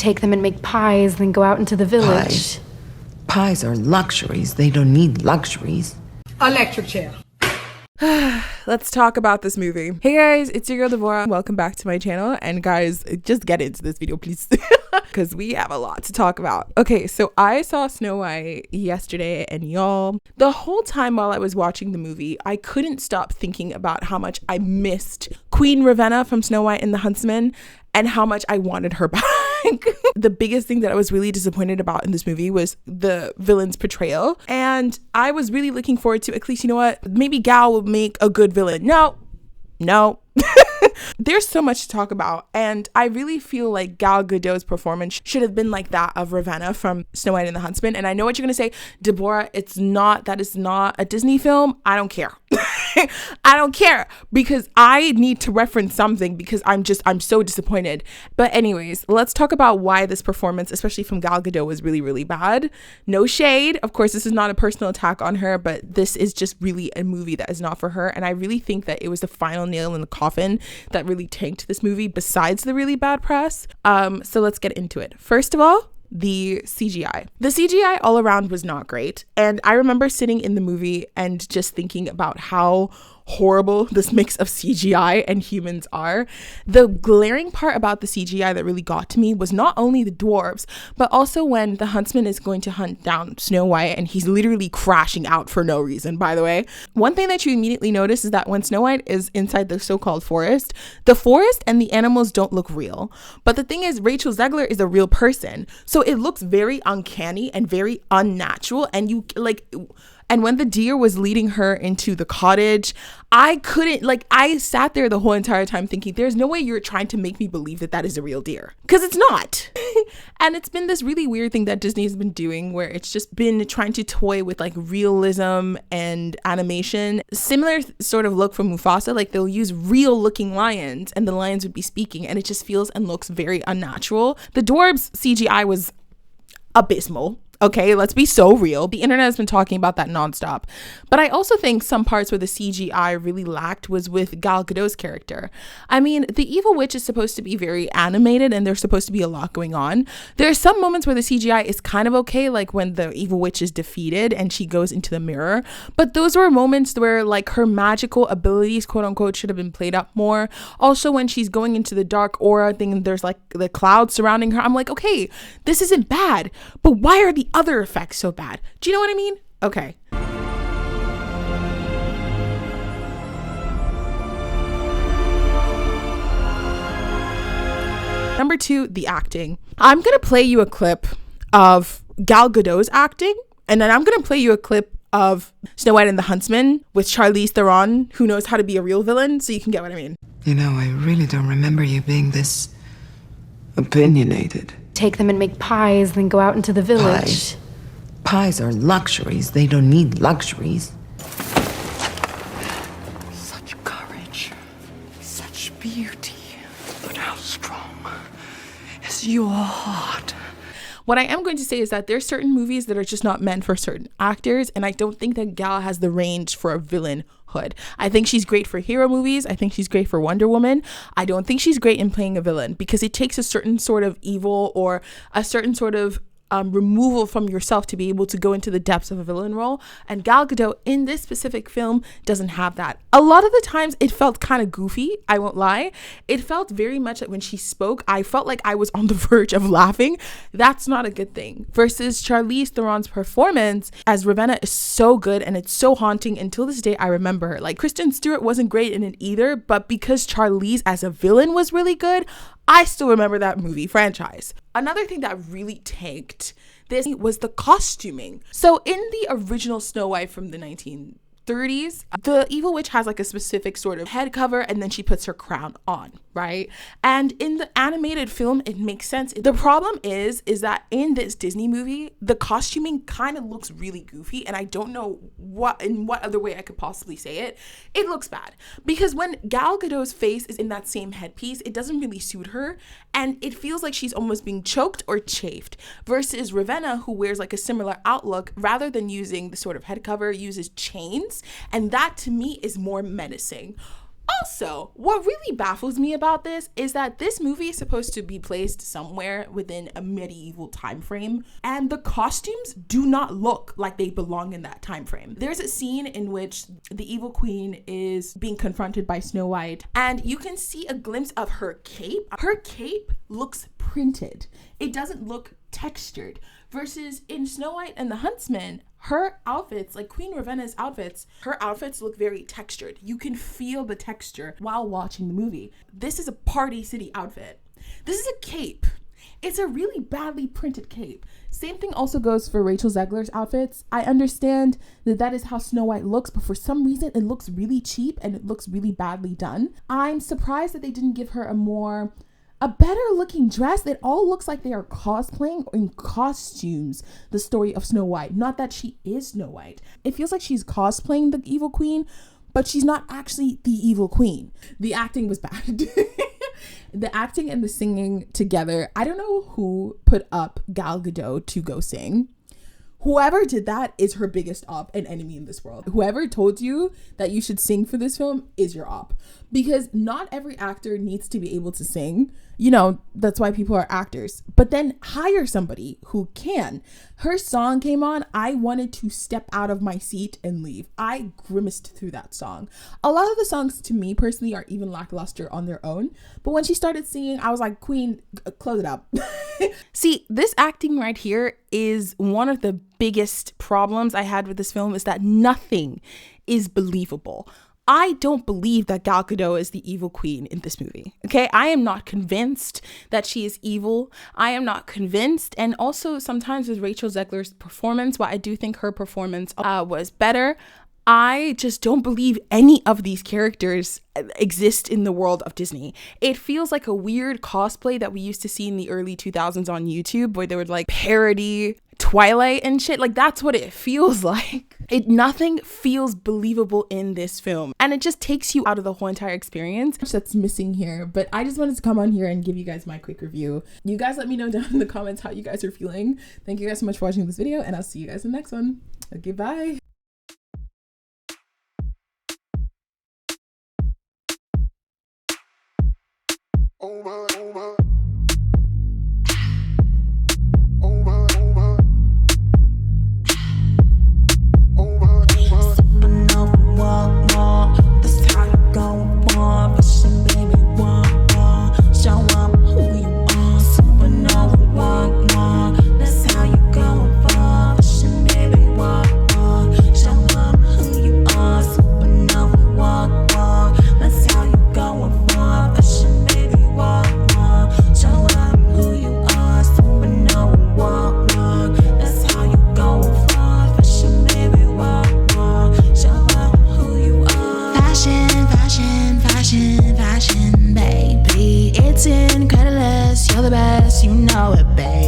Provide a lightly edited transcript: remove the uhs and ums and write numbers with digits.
Take them and make pies, then go out into the village. Pies? Pies are luxuries. They don't need luxuries. Electric chair. Let's talk about this movie. Hey guys, it's your girl Devorah. Welcome back to my channel. And guys, just get into this video, please. Because we have a lot to talk about. Okay, so I saw Snow White yesterday, and y'all, the whole time while I was watching the movie, I couldn't stop thinking about how much I missed Queen Ravenna from Snow White and the Huntsman, and how much I wanted her back. The biggest thing that I was really disappointed about in this movie was the villain's portrayal. And I was really looking forward to, at least, you know what, maybe Gal will make a good villain. No. There's so much to talk about, and I really feel like Gal Gadot's performance should have been like that of Ravenna from Snow White and the Huntsman. And I know what you're gonna say, Deborah, that is not a Disney film. I don't care. I don't care, because I need to reference something, because I'm so disappointed. But anyways, let's talk about why this performance, especially from Gal Gadot, was really, really bad. No shade. Of course, this is not a personal attack on her, but this is just really a movie that is not for her. And I really think that it was the final nail in the coffin that really tanked this movie, besides the really bad press. So let's get into it. First of all, the CGI. The CGI all around was not great. And I remember sitting in the movie and just thinking about how horrible this mix of CGI and humans are. The glaring part about the CGI that really got to me was not only the dwarves, but also when the huntsman is going to hunt down Snow White and he's literally crashing out for no reason, by the way. One thing that you immediately notice is that when Snow White is inside the so-called forest, the forest and the animals don't look real. But the thing is, Rachel Zegler is a real person. So it looks very uncanny and very unnatural. And when the deer was leading her into the cottage, I sat there the whole entire time thinking, there's no way you're trying to make me believe that is a real deer. Because it's not. And it's been this really weird thing that Disney has been doing, where it's just been trying to toy with like realism and animation. Similar sort of look from Mufasa, like they'll use real looking lions and the lions would be speaking, and it just feels and looks very unnatural. The dwarves CGI was abysmal. Okay, let's be so real. The internet has been talking about that nonstop. But I also think some parts where the CGI really lacked was with Gal Gadot's character. I mean, the evil witch is supposed to be very animated and there's supposed to be a lot going on. There are some moments where the CGI is kind of okay, like when the evil witch is defeated and she goes into the mirror. But those were moments where like her magical abilities, quote unquote, should have been played up more. Also, when she's going into the dark aura thing and there's like the clouds surrounding her, I'm like, okay, this isn't bad, but why are the other effects so bad? Do you know what I mean? Okay. Number 2, the acting. I'm gonna play you a clip of Gal Gadot's acting, and then I'm gonna play you a clip of Snow White and the Huntsman with Charlize Theron, who knows how to be a real villain, so you can get what I mean. You know, I really don't remember you being this opinionated. Take them and make pies, then go out into the village. Pies? Pies are luxuries. They don't need luxuries. Such courage. Such beauty. But how strong is your heart? What I am going to say is that there's certain movies that are just not meant for certain actors, and I don't think that Gal has the range for a villainhood. I think she's great for hero movies. I think she's great for Wonder Woman. I don't think she's great in playing a villain, because it takes a certain sort of evil or a certain sort of removal from yourself to be able to go into the depths of a villain role. And Gal Gadot in this specific film doesn't have that. A lot of the times it felt kind of goofy, I won't lie. It felt very much like when she spoke, I felt like I was on the verge of laughing. That's not a good thing. Versus Charlize Theron's performance as Ravenna is so good, and it's so haunting. Until this day, I remember her. Like, Kristen Stewart wasn't great in it either, but because Charlize as a villain was really good, I still remember that movie franchise. Another thing that really tanked this was the costuming. So in the original Snow White from the 1930s, the evil witch has like a specific sort of head cover, and then she puts her crown on, right? And in the animated film, it makes sense. The problem is that in this Disney movie, the costuming kind of looks really goofy, and I don't know what other way I could possibly say it. It looks bad, because when Gal Gadot's face is in that same headpiece, it doesn't really suit her, and it feels like she's almost being choked or chafed, versus Ravenna, who wears like a similar outlook, rather than using the sort of head cover, uses chains, and that to me is more menacing. Also, what really baffles me about this is that this movie is supposed to be placed somewhere within a medieval time frame, and the costumes do not look like they belong in that time frame. There's a scene in which the evil queen is being confronted by Snow White, and you can see a glimpse of her cape. Her cape looks printed. It doesn't look textured. Versus in Snow White and the Huntsman, her outfits, like Queen Ravenna's outfits, her outfits look very textured. You can feel the texture while watching the movie. This is a Party City outfit. This is a cape. It's a really badly printed cape. Same thing also goes for Rachel Zegler's outfits. I understand that that is how Snow White looks, but for some reason it looks really cheap and it looks really badly done. I'm surprised that they didn't give her a better looking dress. It all looks like they are cosplaying in costumes the story of Snow White. Not that she is Snow White. It feels like she's cosplaying the evil queen, but she's not actually the evil queen. The acting was bad. The acting and the singing together. I don't know who put up Gal Gadot to go sing. Whoever did that is her biggest op and enemy in this world. Whoever told you that you should sing for this film is your op. Because not every actor needs to be able to sing. You know, that's why people are actors. But then hire somebody who can. Her song came on, I wanted to step out of my seat and leave. I grimaced through that song. A lot of the songs to me personally are even lackluster on their own. But when she started singing, I was like, Queen, close it up. See, this acting right here is one of the biggest problems I had with this film, is that nothing is believable. I don't believe that Gal Gadot is the evil queen in this movie. Okay, I am not convinced that she is evil. I am not convinced. And also sometimes with Rachel Zegler's performance, while I do think her performance was better, I just don't believe any of these characters exist in the world of Disney. It feels like a weird cosplay that we used to see in the early 2000s on YouTube, where they would like parody Twilight and shit. Like, that's what it feels like. Nothing feels believable in this film, and it just takes you out of the whole entire experience. That's missing here, but I just wanted to come on here and give you guys my quick review. You guys let me know down in the comments how you guys are feeling. Thank you guys so much for watching this video, and I'll see you guys in the next one. Okay, bye. Oh my, oh my. Fashion, baby, it's incredible. You're the best, you know it, babe.